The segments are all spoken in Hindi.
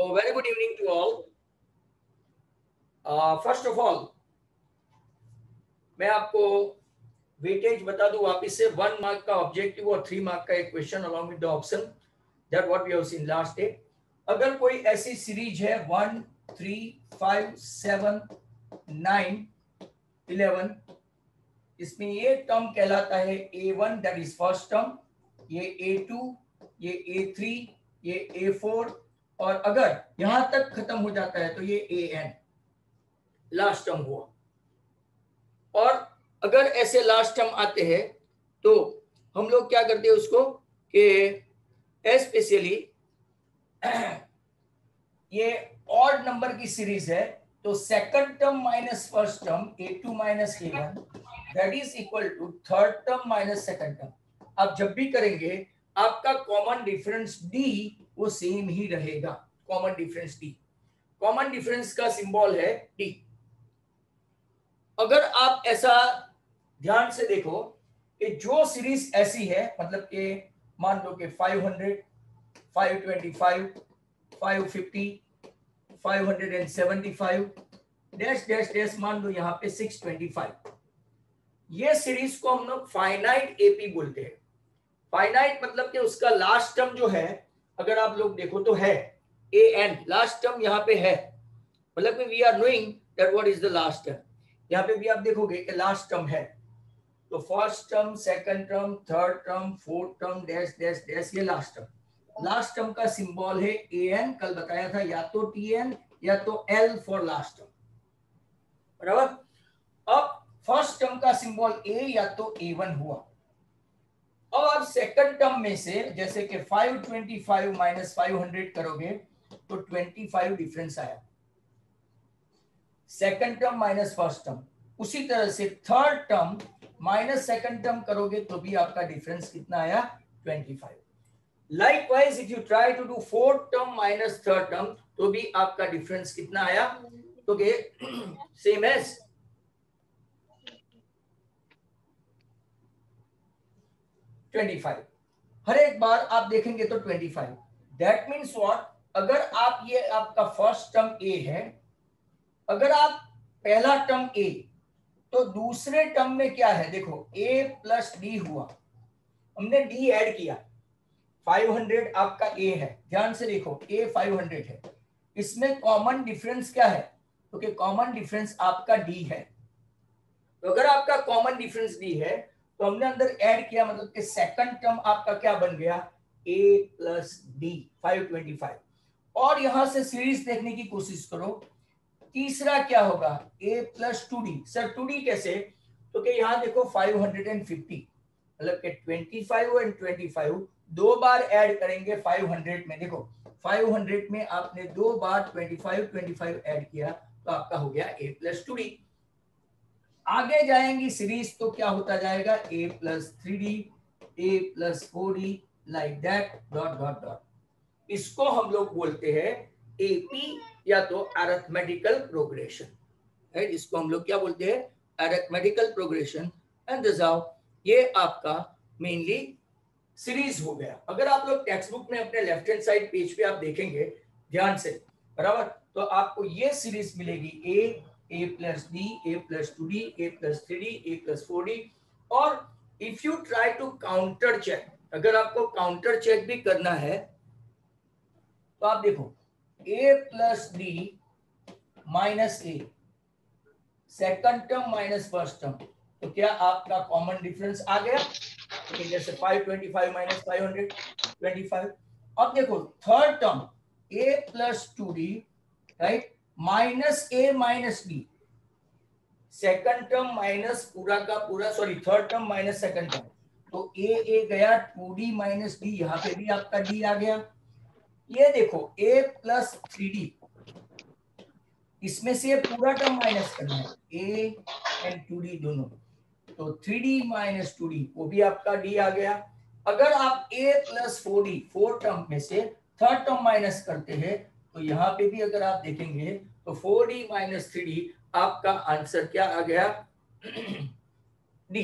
So very good evening to all. First of all, मैं आपको वेटेज बता दूं वापस से 1 मार्क का ऑब्जेक्टिव और 3 मार्क का एक question along with the option that what we have seen last day. अगर कोई ऐसी सीरीज है 1 3 5 7 9 11, इसमें ये टर्म कहलाता है A1 that is first term, ये A2, ये A3, ये A4 और अगर यहां तक खत्म हो जाता है तो ये AN लास्ट टर्म हुआ. और अगर ऐसे लास्ट टर्म आते हैं तो हम लोग क्या करते हैं उसको कि स्पेशली ये ऑड नंबर की सीरीज है तो second term minus first term A2 minus A1 that is equal to third term minus second term. आप जब भी करेंगे आपका कॉमन डिफरेंस D वो सेम ही रहेगा. Common difference D, common difference का सिंबल है D. अगर आप ऐसा ध्यान से देखो कि जो सीरीज ऐसी है, मतलब कि मान लो कि 500, 525, 550, 575 डैश डैश डैश, मान लो यहाँ पे 625, ये सीरीज को हम लोग फाइनाइट एपी बोलते हैं. फाइनाइट मतलब कि उसका लास्ट टर्म जो है अगर आप लोग देखो तो है AN, लास्ट टर्म यहाँ पे है, मतलब कि we are knowing that what is the last term. यहाँ पे भी आप देखोगे कि लास्ट टर्म है तो first term, second term, third term, fourth term dash dash dash, ये लास्ट टर्म. लास्ट टर्म का सिंबल है AN. कल बताया था या तो TN या तो L फॉर लास्ट टर्म, बराबर. अब फर्स्ट टर्म का सिंबल A या तो A1 हुआ. अब आप सेकंड टर्म में से जैसे कि 525 माइनस 500 करोगे तो 25 डिफरेंस आया, second term minus first term. उसी तरह से third term minus second term करोगे तो भी आपका डिफरेंस कितना आया, 25. Likewise if you try to do fourth term minus third term तो भी आपका डिफरेंस कितना आया, तो सेम एज 25. हर एक बार आप देखेंगे तो 25. दैट मीन्स व्हाट, अगर आप ये आपका फर्स्ट टर्म A है, अगर आप पहला टर्म A तो दूसरे टर्म में क्या है, देखो A प्लस D हुआ, हमने D ऐड किया, 500 आपका A है, ध्यान से देखो A 500 है, इसमें कॉमन डिफरेंस क्या है, क्योंकि तो कॉमन डिफरेंस आपका D है. तो अगर आपका कॉमन डिफरेंस D है तो हमने अंदर ऐड किया, मतलब कि सेकंड टर्म आपका क्या बन गया, A प्लस D 525. और यहां से सीरीज देखने की कोशिश करो, तीसरा क्या होगा, A plus 2D. Sir 2D कैसे, तो कि यहाँ देखो 550, मतलब कि 25 और 25 दो बार ऐड करेंगे 500 में. देखो 500 में आपने दो बार 25 ऐड किया तो आपका हो गया A प्लस 2D. आगे जाएंगी सीरीज तो क्या होता जाएगा, A plus 3D, A plus 4D, like that, dot dot dot. इसको हम लोग बोलते हैं AP या तो अरिथमेटिकल प्रोग्रेशन, राइट. इसको हम लोग क्या बोलते हैं, arithmetical progression. And this how ये आपका मेनली सीरीज हो गया. अगर आप लोग टेक्स्ट बुक में अपने लेफ्ट हैंड साइड पेज पे आप देखेंगे ध्यान से, बराबर, तो आपको ये सीरीज मिलेगी A plus D, A plus 2D, A plus 3D, A plus 4D. और if you try to counter check, अगर आपको काउंटर चेक भी करना है तो आप देखो A plus D minus A, second term minus first term, तो क्या आपका कॉमन डिफरेंस आ गया, तो जैसे 525 माइनस 525. अब देखो third term A plus 2D, right, minus A minus D, second term minus पूरा का पूरा, sorry third term minus second term, तो A गया 2D माइनस D, यहाँ पे भी आपका D आ गया. ये देखो A प्लस 3D, इसमें से पूरा टर्म माइनस करना है, A एंड 2D दोनों, तो 3D माइनस 2D वो भी आपका D आ गया. अगर आप A plus 4D, fourth term में से थर्ड टर्म माइनस करते हैं तो यहाँ पे भी अगर आप देखेंगे तो 4D माइनस 3D आपका आंसर क्या आ गया, D.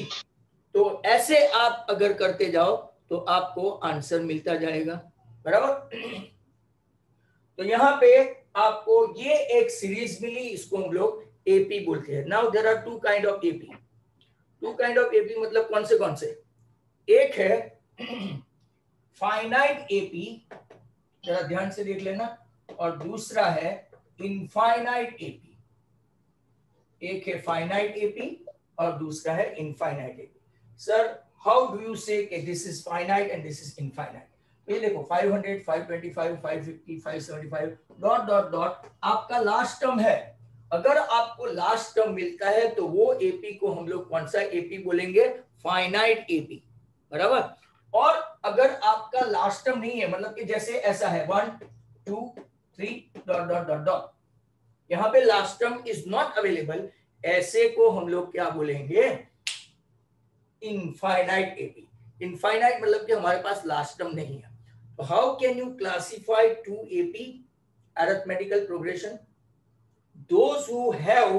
तो ऐसे आप अगर करते जाओ तो आपको आंसर मिलता जाएगा, बराबर. तो यहाँ पे आपको ये एक सीरीज मिली, इसको हम लोग एपी बोलते हैं। Now there are two kind of AP. Two kind of AP मतलब कौन से? एक है फाइनाइट एपी, जरा ध्यान से देख लेना, और दूसरा है इनफाइनाइट एपी। एक है फाइनाइट एपी और दूसरा है infinite AP. Sir how do you से कि this is finite and this is infinite? तो ये देखो 500, 525, 550, 575 डॉट डॉट डॉट आपका लास्ट टर्म है। अगर आपको लास्ट टर्म मिलता है तो वो एपी को हम लोग कौन सा एपी बोलेंगे? फाइनाइट एपी, बराबर। और अगर आपका लास्ट टर्म नहीं है, मतलब कि जैसे ऐसा है 1 2 3 डॉट डॉट डॉट डॉट, यहाँ पे last term is not available, ऐसे को हम लोग क्या बोलेंगे? Infinite AP. इनफाइनाइट मतलब कि हमारे पास लास्ट टर्म नहीं है। तो how can you classify two AP arithmetical progression? Those who have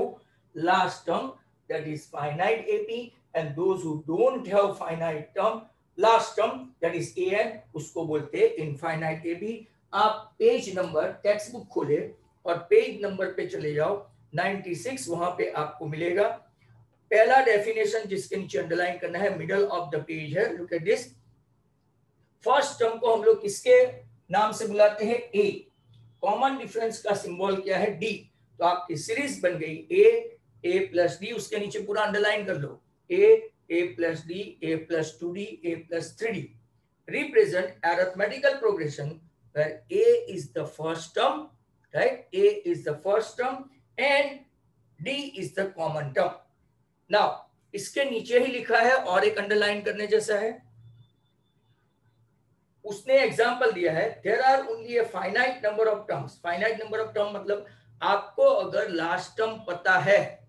last term, that is finite AP, and those who don't have finite term last term, that is an, उसको बोलते हैं इनफाइनाइट AP। आप पेज नंबर टेक्स्ट बुक खोले और पेज नंबर पे चले जाओ 96, वहां पे आपको मिलेगा पहला डेफिनेशन, जिसके नीचे अंडरलाइन करना है, मिडल ऑफ द पेज है। Look at this. First term को हम लोग किसके नाम से बुलाते हैं? ए। कॉमन डिफरेंस का सिंबल क्या है? डी। तो आपकी सीरीज बन गई ए प्लस डी, उसके नीचे पूरा अंडरलाइन कर लो, ए plus D, A plus 2d, A plus 3d represent arithmetical progression where a is the first term, right? A is the first term and d is the common term. Now इसके नीचे ही लिखा है और एक अंडरलाइन करने जैसा है, उसने एग्जांपल दिया है, there are only a finite number of terms. Finite number of term मतलब आपको अगर लास्ट टर्म पता है,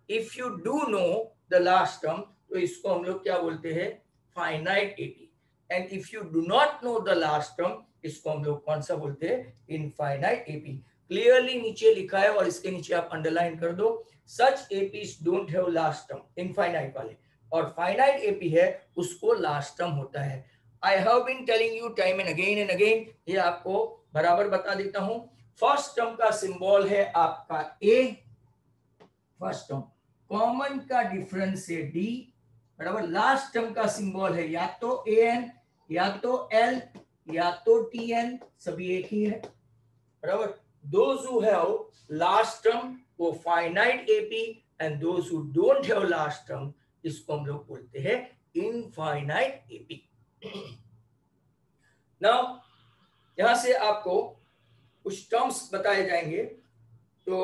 if you do know the last term, तो इसको हम लोग क्या बोलते हैं? Finite AP. And if you do not know the last term, इसको हम लोग कौन सा बोलते हैं? Infinite AP. क्लियरली नीचे लिखा है और इसके नीचे आप अंडरलाइन कर दो, such APs don't have last term, infinite वाले, और फाइनाइट एपी है उसको लास्ट टर्म होता है। I have been telling you time and again, ये आपको बराबर बता देता हूं। फर्स्ट टर्म का सिंबल है आपका ए, फर्स्ट टर्म। कॉमन का डिफरेंस है डी, बराबर। लास्ट टर्म का सिंबल है या तो ए एन, या तो एल, या तो टी एन, सभी एक ही है, बराबर। Those who have last term वो finite AP, and those who don't have last term इसको हम लोग बोलते हैं इनफाइनाइट एपी। नाउ यहां से आपको कुछ टर्म्स बताए जाएंगे। तो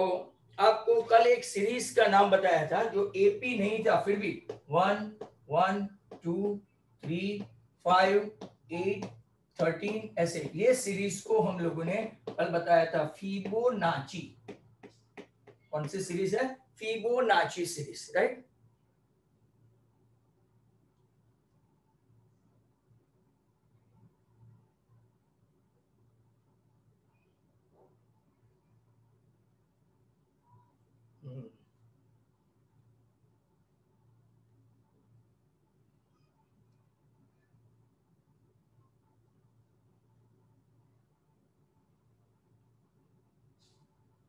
आपको कल एक सीरीज का नाम बताया था जो एपी नहीं था, फिर भी 1 1 2 3 5 8 13 ऐसे, ये सीरीज को हम लोगों ने कल बताया था फिबोनाची। कौन सी सीरीज है? Fibonacci series, right.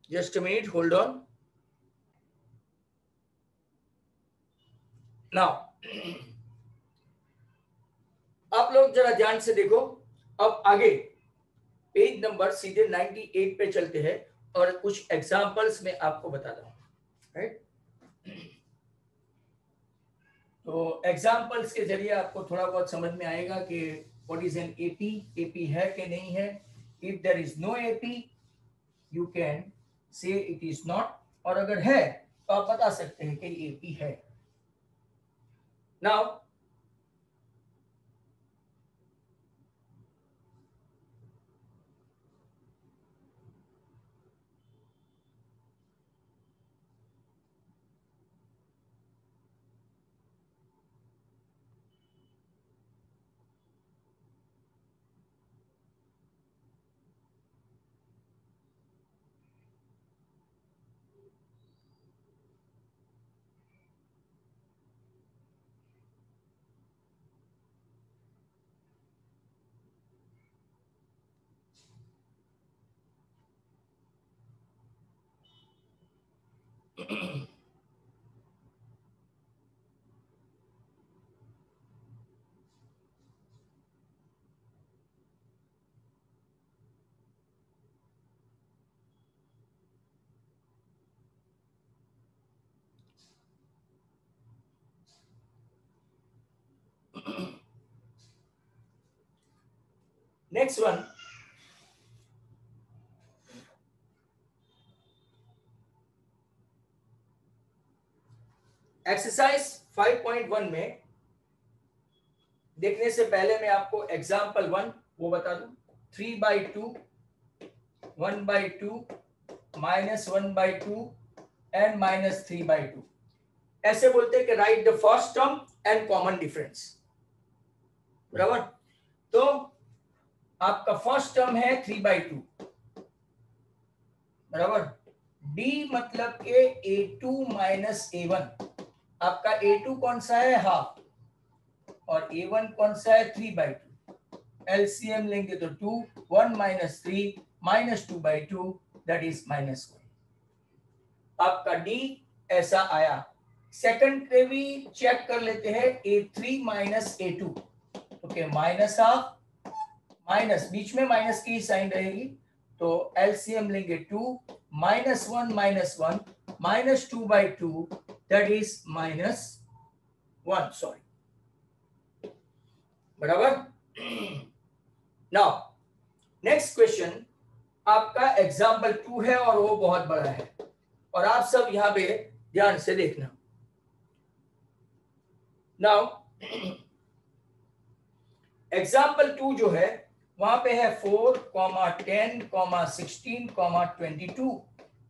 Just a minute, hold on. Now, आप लोग जरा ध्यान से देखो। अब आगे पेज नंबर सीधे 98 पे चलते हैं और कुछ एग्जांपल्स में आपको बताता हूं, राइट। तो एग्जांपल्स के जरिए आपको थोड़ा बहुत समझ में आएगा कि what is an AP, AP है कि नहीं है। If there is no AP you can say it is not, और अगर है तो आप बता सकते हैं कि एपी है। नाउ नेक्स्ट वन, एक्सरसाइज 5.1 में देखने से पहले मैं आपको एग्जाम्पल 1 वो बता दूं। 3/2, 1/2, -1/2 एंड -3/2। ऐसे बोलते हैं कि right the first term and common difference, बराबर। तो आपका फर्स्ट टर्म है 3/2, बराबर। d मतलब के a2 माइनस a1, आपका a2 कौन सा है, हाफ, और a1 कौन सा है, 3/2। एलसीएम लेंगे तो 2, 1 - 3 -2/2 दैट इज -1। आपका d ऐसा आया। सेकंड पे भी चेक कर लेते हैं, a3 minus a2, okay, minus half minus, बीच में माइनस की साइन रहेगी, तो एलसीएम लेंगे 2, -1 -1 -2/2 दैट इज -1, सॉरी, बराबर। नाउ नेक्स्ट क्वेश्चन आपका एग्जाम्पल 2 है और वो बहुत बड़ा है, और आप सब यहां पे ध्यान से देखना। नाउ एग्जाम्पल 2 जो है वहां पे है 4, 10, 16, 22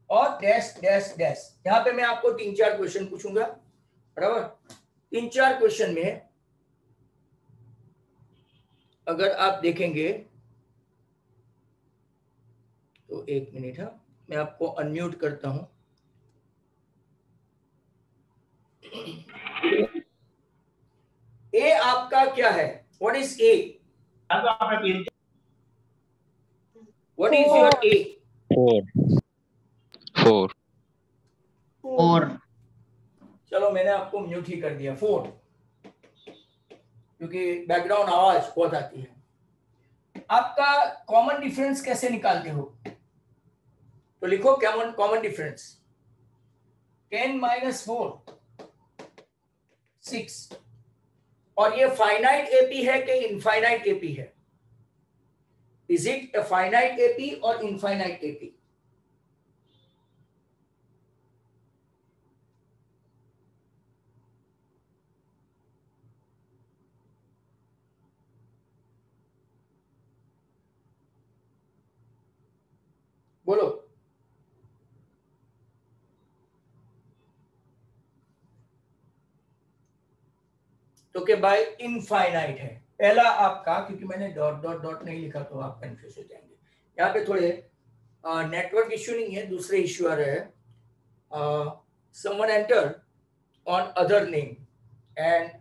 और डैश डैश डैश। यहां पे मैं आपको 3-4 क्वेश्चन पूछूंगा, बराबर। 3-4 क्वेश्चन में अगर आप देखेंगे तो 1 मिनट है, मैं आपको अनम्यूट करता हूं। ए आपका क्या है, what is a, what is your a? 4 चलो मैंने आपको म्यूट ही कर दिया, 4, क्योंकि बैकग्राउंड आवाज बहुत आती है। आपका कॉमन डिफरेंस कैसे निकालते हो, तो लिखो कॉमन डिफरेंस, 10 - 4 6, और ये फाइनाइट एपी है कि इनफाइनाइट एपी है? Is it a finite AP और इनफाइनाइट एपी? बोलो। तो के भाई इनफाइनाइट है पहला आपका, क्योंकि मैंने डॉट डॉट डॉट नहीं लिखा तो आप कंफ्यूज हो जाएंगे। यहाँ पे थोड़े नेटवर्क इश्यू नहीं है, दूसरे इश्यू आ रहे हैं। Someone enter on other name and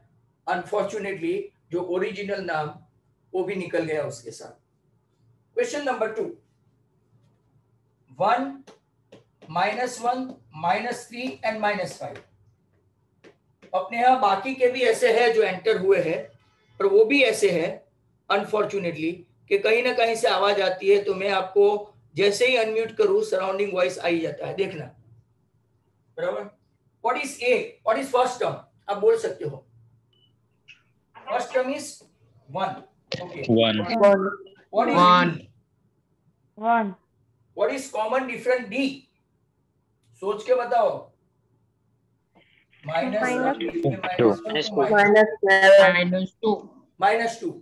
unfortunately जो ओरिजिनल नाम वो भी निकल गया उसके साथ। Question number 2, 1 -1 -3 and -5। अपने यहाँ बाकी के भी ऐसे हैं जो एंटर हुए हैं, पर वो भी ऐसे हैं अनफॉर्चुनेटली कि कहीं ना कहीं से आवाज आती है, तो मैं आपको जैसे ही अनम्यूट करूं सराउंडिंग वॉइस आ ही जाता है, देखना, बराबर। What is a, what is first term, आप बोल सकते हो। First term is 1, okay, 1 what is 1 1 what is common different D, सोच के बताओ। -2 -2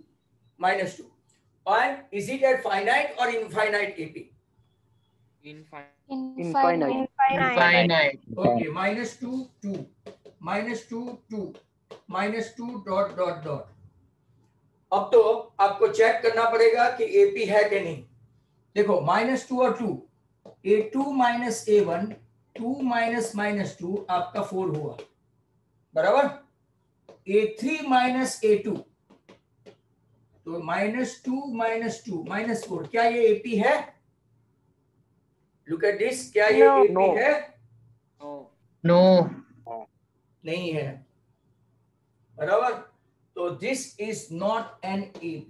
and is it at finite or infinite AP? infinite Okay, -2 2 -2 2 -2 dot dot dot. अब तो आपको चेक करना पड़ेगा कि AP है कि नहीं। देखो -2 और 2, A2 माइनस A1, 2 माइनस -2 आपका 4 हुआ, बराबर। A3 माइनस A2, तो -2 -2 -4, क्या ये AP है? लुक एट दिस, क्या ये AP है? नो नहीं है, बराबर। तो this is not an AP,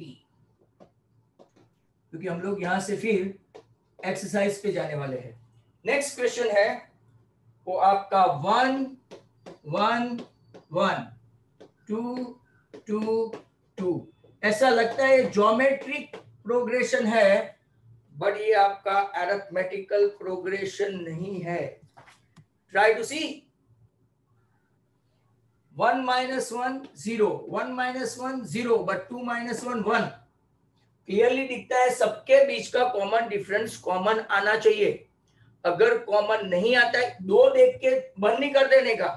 क्योंकि हम लोग यहां से फिर एक्सरसाइज पे जाने वाले हैं। नेक्स्ट क्वेश्चन है वो आपका 1 1 1 2 2 2। ऐसा लगता है ज्योमेट्रिक प्रोग्रेशन है, बट ये आपका अरिथमेटिकल प्रोग्रेशन नहीं है. Try to see. 1 minus 1 0, 1 minus 1 0, but 2 minus 1 1. Clearly दिखता है सबके बीच का कॉमन डिफरेंस कॉमन आना चाहिए. अगर कॉमन नहीं आता है, दो देख के बंद नहीं कर देने का.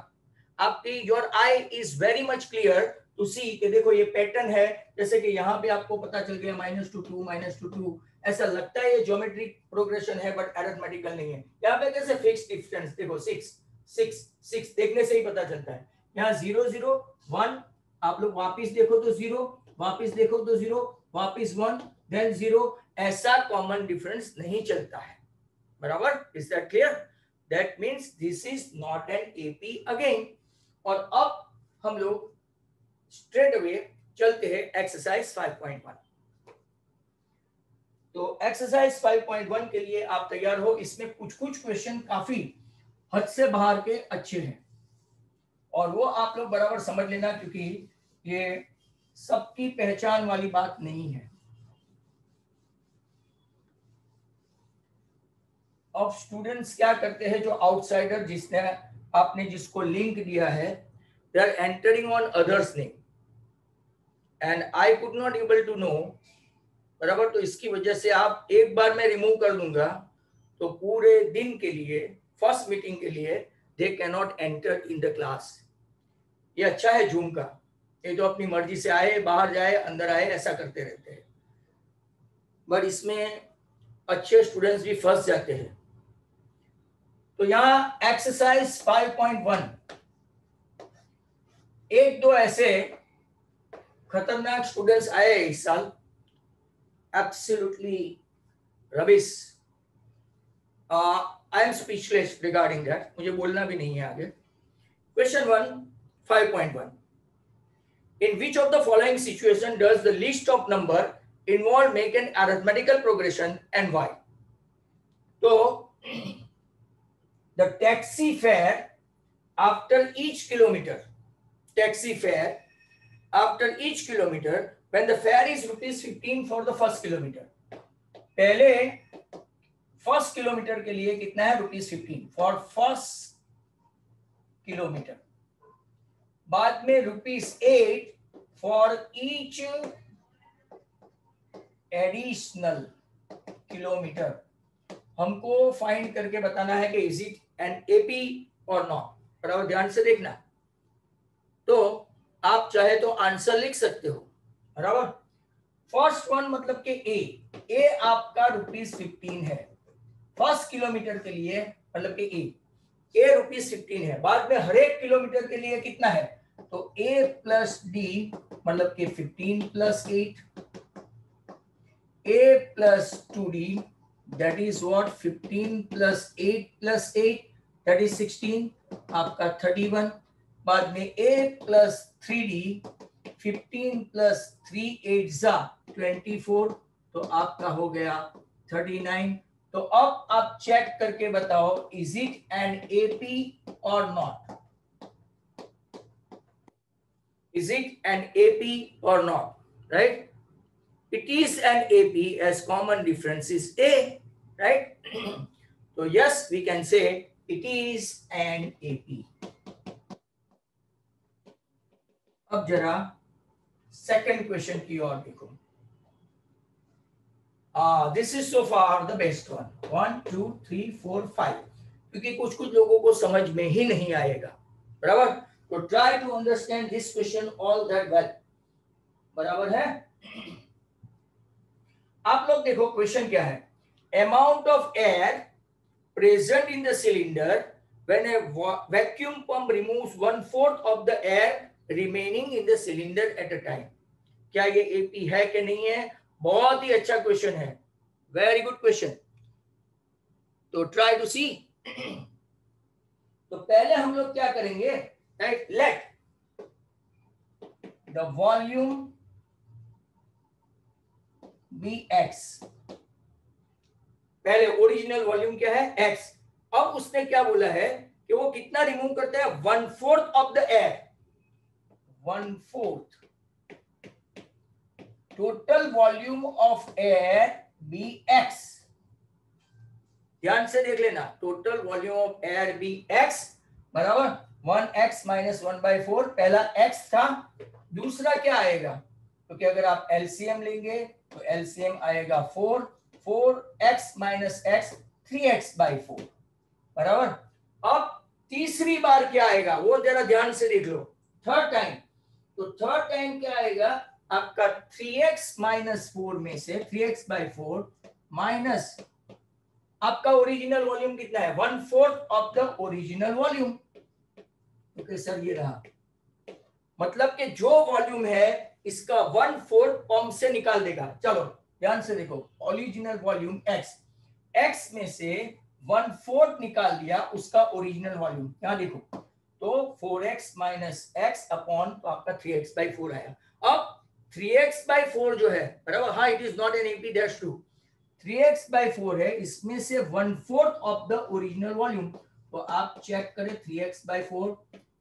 आपकी your eye is very much clear to see कि देखो ये पैटर्न है. जैसे कि यहाँ पे आपको पता चल गया -2 ऐसा लगता है ये ज्योमेट्रिक प्रोग्रेशन है, बट अरिथमेटिकल नहीं है. यहाँ पे कैसे फिक्स डिफरेंस देखो 6 6 6 देखने से ही पता चलता है. यहाँ 0 0 1, आप लोग वापिस देखो तो 0, वापिस देखो तो 0, वापिस 1, देन 0. ऐसा कॉमन डिफरेंस नहीं चलता है. बराबर. Is that clear? That means this is not an AP again. और अब हम लोग स्ट्रेट अवे चलते हैं एक्सरसाइज 5.1. तो एक्सरसाइज 5.1 के लिए आप तैयार हो. इसमें कुछ क्वेश्चन काफी हद से बाहर के अच्छे हैं, और वो आप लोग बराबर समझ लेना, क्योंकि ये सबकी पहचान वाली बात नहीं है. अब स्टूडेंट्स क्या करते हैं, जो आउटसाइडर जिसने आपने जिसको लिंक दिया है, they are entering on others name and I could not able to know. बराबर. तो इसकी वजह से आप एक बार मैं रिमूव कर दूंगा तो पूरे दिन के लिए, फर्स्ट मीटिंग के लिए, they can not enter in the class. ये अच्छा है जूम का, ये तो अपनी मर्जी से आए, बाहर जाए, अंदर आए, ऐसा करते रहते हैं. बट इसमें अच्छे स्टूडेंट्स भी फंस जाते हैं. तो यहाँ एक्सरसाइज 5.1, एक दो ऐसे खतरनाक स्टूडेंट्स आए इस साल, absolutely rubbish. I am speechless regarding that, मुझे बोलना भी नहीं है आगे. Question 1 5.1. In which of the following situation does the list of number involved make an arithmetical progression and why? So the taxi fare after each kilometer, when the fare is ₹15 for the first kilometer, पहले फर्स्ट किलोमीटर के लिए कितना है? ₹15 फॉर फर्स्ट किलोमीटर. बाद में ₹8 फॉर ईच एडिशनल किलोमीटर. हमको फाइंड करके बताना है कि इज इट एन एपी और नॉट. बराबर. ध्यान से देखना. तो आप चाहे तो आंसर लिख सकते हो. बराबर. फर्स्ट वन मतलब कि ए आपका ₹15 है फर्स्ट किलोमीटर के लिए, मतलब कि ए ₹15 है. बाद में हर एक किलोमीटर के लिए कितना है? तो a प्लस डी मतलब कि 15 plus 8, a plus 2d that is what 15 plus 8 plus 8 that is 16, आपका 31. बाद में a plus 3d 15 plus 3 8 जा 24, तो आपका हो गया 39. तो अब आप चेक करके बताओ, इज इट एन एपी और not? Is it an AP or not? Right? It is an AP as common difference is A. Right? So yes, we can say it is an AP. अब जरा सेकंड क्वेश्चन की ओर देखो. This is so far the best one. 1 2 3 4 5, क्योंकि कुछ लोगों को समझ में ही नहीं आएगा. बराबर. तो try to understand this question all that well. बराबर है. आप लोग देखो क्वेश्चन क्या है. Amount of air present in the cylinder when a vacuum pump removes 1/4 of the air remaining in the cylinder at a time. क्या ये एपी है कि नहीं है? बहुत ही अच्छा क्वेश्चहै. Very good question. तो ट्राई टू सी. तो पहले हम लोग क्या करेंगे? Right? Let the volume be x. पहले ओरिजिनल वॉल्यूम क्या है? x. अब उसने क्या बोला है कि वो कितना रिमूव करता है? 1/4 of the air. 1/4 total volume of air be X, ध्यान से देख लेना, total volume of air be X बराबर 1x माइनस 1/4, पहला x था, दूसरा क्या आएगा, क्योंकि अगर आप एलसीएम लेंगे तो एलसीएम आएगा 4x माइनस x 3x/4 बराबर। अब तीसरी बार क्या आएगा वो जरा ध्यान से देख लो, थर्ड टाइम, तो थर्ड टाइम क्या आएगा आपका 3x माइनस 4 में से 3x/4 माइनस आपका ओरिजिनल वॉल्यूम कितना है 1/4 of the original volume. Okay sir, ये रहा, मतलब कि जो वॉल्यूम है इसका 1/4 पंप से निकाल देगा। चलो ध्यान से देखो, ओरिजिनल वॉल्यूम x में से 1/4 निकाल दिया उसका ओरिजिनल वॉल्यूम, यहां देखो, तो 4x माइनस x अपॉन तो आपका 3x/4 आया। अब 3x/4 जो है बराबर, हाँ it is not an AP, that's true, 3x/4 है, इसमें से 1/4 ऑफ द ओरिजिनल वॉल्यूम, तो आप चेक करें 3x/4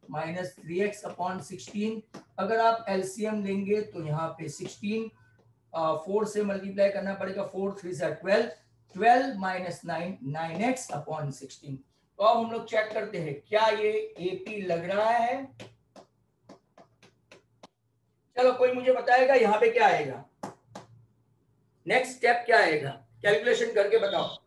माइनस 3x अपॉन 16, अगर आप एलसीएम लेंगे तो यहाँ पे 16 4 से मल्टीप्लाई करना पड़ेगा, 4 3 12, 12 माइनस 9 9x अपॉन 16। तो अब हम लोग चेक करते हैं क्या ये एपी लग रहा है। चलो कोई मुझे बताएगा यहाँ पे क्या आएगा, नेक्स्ट स्टेप क्या आएगा, कैलकुलेशन करके बताओ।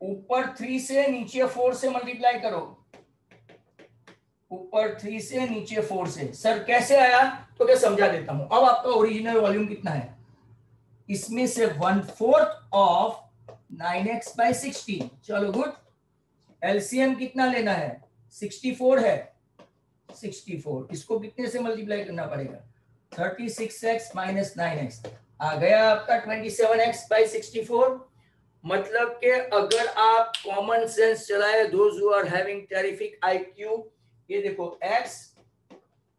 ऊपर 3 से नीचे 4 से मल्टीप्लाई करो, ऊपर 3 से नीचे 4 से। सर कैसे आया, तो क्या समझा देता हूं। अब आपका ओरिजिनल वॉल्यूम कितना है, इसमें से 1/4 ऑफ 9x/16, चलो गुड। एलसीएम कितना लेना है, 64 है, 64, इसको कितने से मल्टीप्लाई करना पड़ेगा, 36x माइनस 9x, आ गया आपका 27x/64। मतलब कि अगर आप कॉमन सेंस चलाए, those who are having terrific IQ, ये देखो x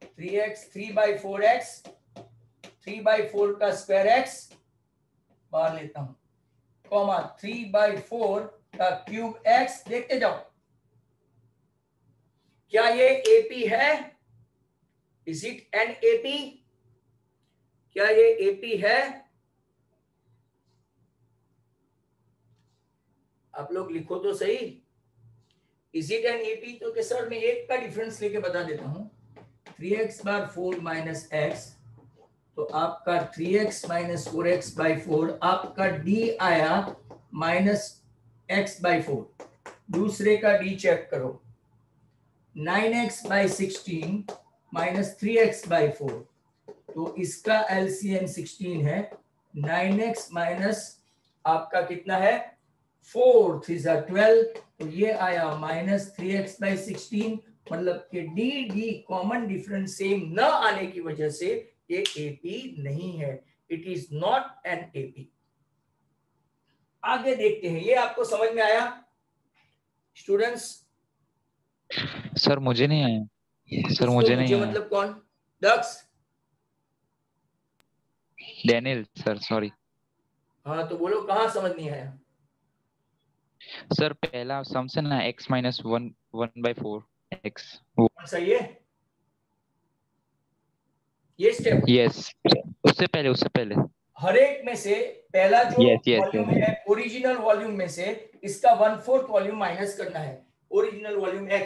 3x 3/4x 3/4 का स्क्वायर x बाहर लेता हूं, कॉमा 3/4 का क्यूब x, देखते जाओ क्या ये एपी है, इज इट एन एपी, क्या ये एपी है, आप लोग लिखो तो सही, इज इट एन एपी। तो के सर मैं एक का डिफरेंस लेके बता देता हूं, 3x/4 माइनस x, तो आपका 3x माइनस 4x/4, आपका d आया माइनस x/4, दूसरे का d चेक करो, 9x/16 माइनस 3x/4, तो इसका एलसीएम 16 है, 9x माइनस आपका कितना है 4 3 12, तो ये आया माइनस 3x/16, मतलब कि डी कॉमन डिफरेंस सेम न आने की वजह से ये एपी नहीं है, it is not an AP. आगे देखते हैं, ये आपको समझ में आया स्टूडेंट्स। सर मुझे नहीं आया, सर मुझे नहीं आया। मतलब कौन, दक्ष, डैनियल सर, सॉरी। हाँ तो बोलो कहाँ समझ नहीं आया। सर पहला सम से ना x माइनस 1/4 x, कौन सा ये स्टेप, यस, उससे पहले हर एक में से पहला जो yes, वॉल्यूम है ओरिजिनल वॉल्यूम में से इसका 1/4 वॉल्यूम माइनस करना है, ओरिजिनल वॉल्यूम x,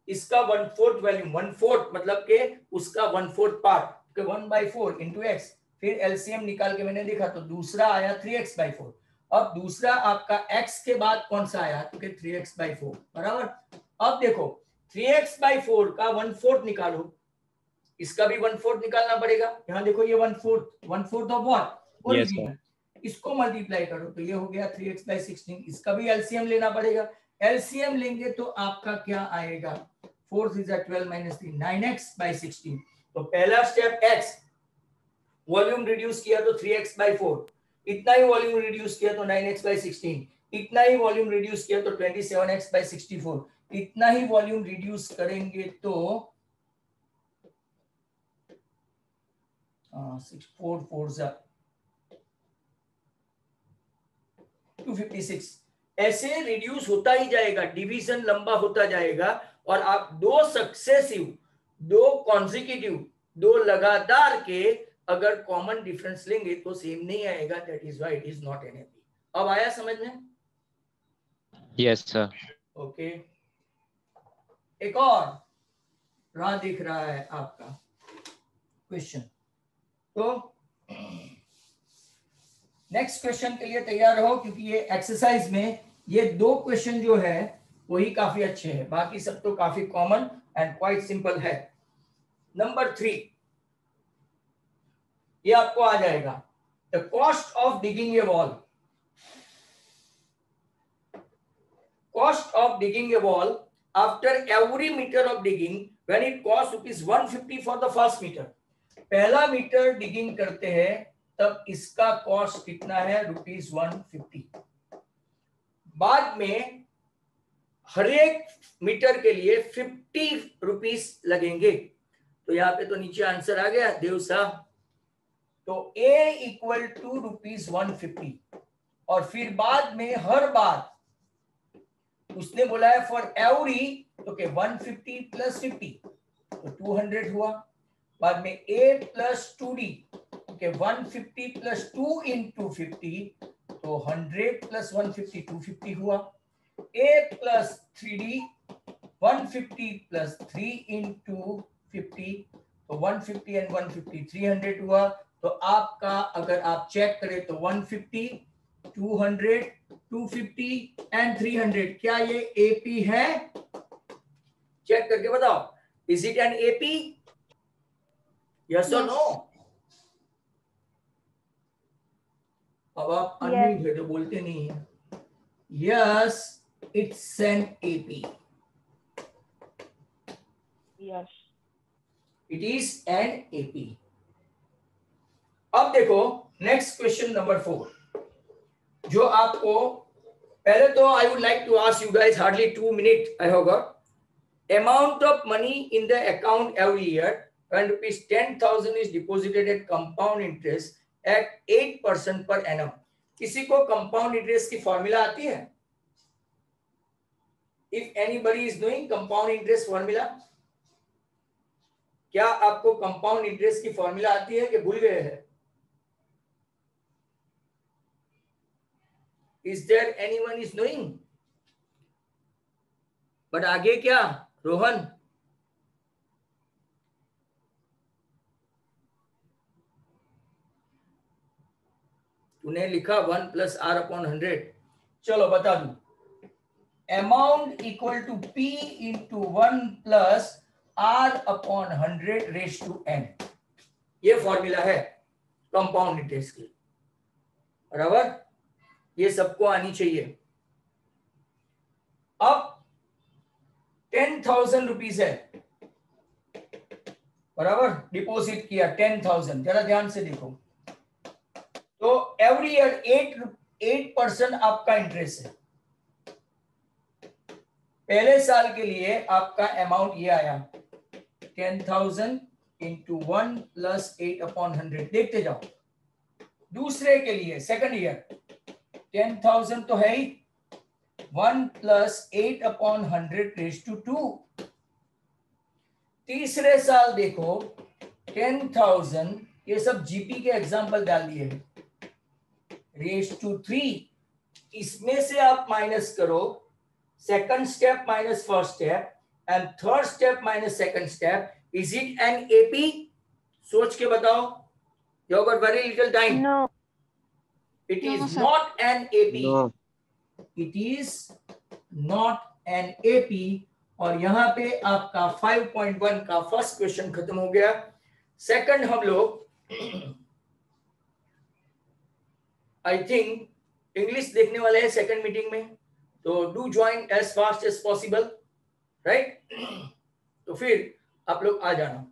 इसका 1/4 वॉल्यूम, 1/4 मतलब के उसका 1/4 पार्ट 1/4 इंटू x, फिर एलसीएम निकाल के मैंने देखा तो दूसरा आया 3x/4। अब दूसरा आपका x के बाद कौन सा आया, तो 3x/4 बराबर। अब देखो 3x/4 का 1/4 निकालो, इसका भी 1/4 निकालना पड़ेगा, यहाँ देखो ये 1/4 ऑफ व्हाट, ओरिजिनल, इसको मल्टीप्लाई करो तो ये हो गया 3x/16, इसका भी एलसीएम लेना पड़ेगा, एलसीएम लेंगे तो आपका क्या आएगा 4 3 12 माइनस 3 9x/16। तो पहला स्टेप x, वॉल्यूम रिड्यूस किया तो 3x/4, इतना ही वॉल्यूम रिड्यूस किया तो 9x/16, इतना ही वॉल्यूम रिड्यूस किया तो 27x/64, इतना ही वॉल्यूम रिड्यूस करेंगे तो 6 4 4 256, ऐसे रिड्यूस होता ही जाएगा, डिवीजन लंबा होता जाएगा और आप दो सक्सेसिव दो कॉन्जिक्यूटिव, दो लगातार के अगर कॉमन डिफरेंस लेंगे तो सेम नहीं आएगा, that is why it is not an AP. अब आया समझ में? Yes sir. ओके, एक और राह दिख रहा है आपका क्वेश्चन, तो नेक्स्ट क्वेश्चन के लिए तैयार रहो, क्योंकि ये एक्सरसाइज में ये दो क्वेश्चन जो है वही काफी अच्छे हैं, बाकी सब तो काफी कॉमन एंड क्वाइट सिंपल है। नंबर 3, ये आपको आ जाएगा, the cost of digging A wall. Cost of digging a wall after every meter of digging when it costs rupees 150 for the first meter। पहला मीटर डिगिंग करते हैं तब इसका कॉस्ट कितना है, रुपीज 150। बाद में हर एक मीटर के लिए 50 रुपीज लगेंगे। तो यहाँ पे तो नीचे आंसर आ गया देव साहब, तो A इक्वल टू रुपीज 150। और फिर बाद में हर बार उसने बोला है फॉर एवरी, ओके 150 प्लस 50 तो 200 हुआ। बाद में A plus 2D, okay 150 plus 2 into 50 तो 100 प्लस 150 250 हुआ। A plus 3D 150 plus 3 into 50 तो 150 एंड 150 300 हुआ। तो आपका अगर आप चेक करें तो 150 200 250 एंड 300, क्या ये एपी है? चेक करके बताओ, is it an AP? Yes और नो? अब आप अनम्यूट है तो बोलते नहीं है। Yes, it's an AP. Yes, it is an AP. अब देखो नेक्स्ट क्वेश्चन नंबर 4, जो आपको पहले तो I would like to ask you guys hardly 2 minute आई होगा, amount of money in the account every year when rupees 10,000 is deposited at compound interest at 8% per annum। किसी को कंपाउंड इंटरेस्ट की फॉर्मूला आती है? If anybody is doing compound interest formula, क्या आपको कंपाउंड इंटरेस्ट की फॉर्मूला आती है कि भूल गए हैं? Is there anyone is knowing? But आगे क्या रोहन? तूने लिखा 1 प्लस आर अपॉन 100। चलो बता दू, amount equal to P into 1 plus R upon 100 raise to n। ये फॉर्मूला है कंपाउंड इंटरेस्ट की, बराबर? ये सबको आनी चाहिए। अब 10,000 रुपीज है, बराबर? डिपॉजिट किया 10,000, जरा ध्यान से देखो। तो एवरी ईयर 8% आपका इंटरेस्ट है। पहले साल के लिए आपका अमाउंट ये आया 10,000 इंटू 1 प्लस 8 अपॉन 100। देखते जाओ। दूसरे के लिए सेकंड ईयर 10,000 तो है ही, 1 प्लस 8 अपॉन 100 रेज टू 2। तीसरे साल देखो 10,000, ये सब जीपी के एग्जांपल डाल दिए, रेज टू 3। इसमें से आप माइनस करो second step minus first step and third step minus second step. Is it an AP? सोच के बताओ, you have got very little time. No, It is not an AP। No. It is not an AP। और यहाँ पे आपका 5.1 का फर्स्ट क्वेश्चन खत्म हो गया। सेकंड हम लोग आई थिंक इंग्लिश देखने वाले हैं सेकंड मीटिंग में, तो do join as fast as possible, right? तो फिर आप लोग आ जाना।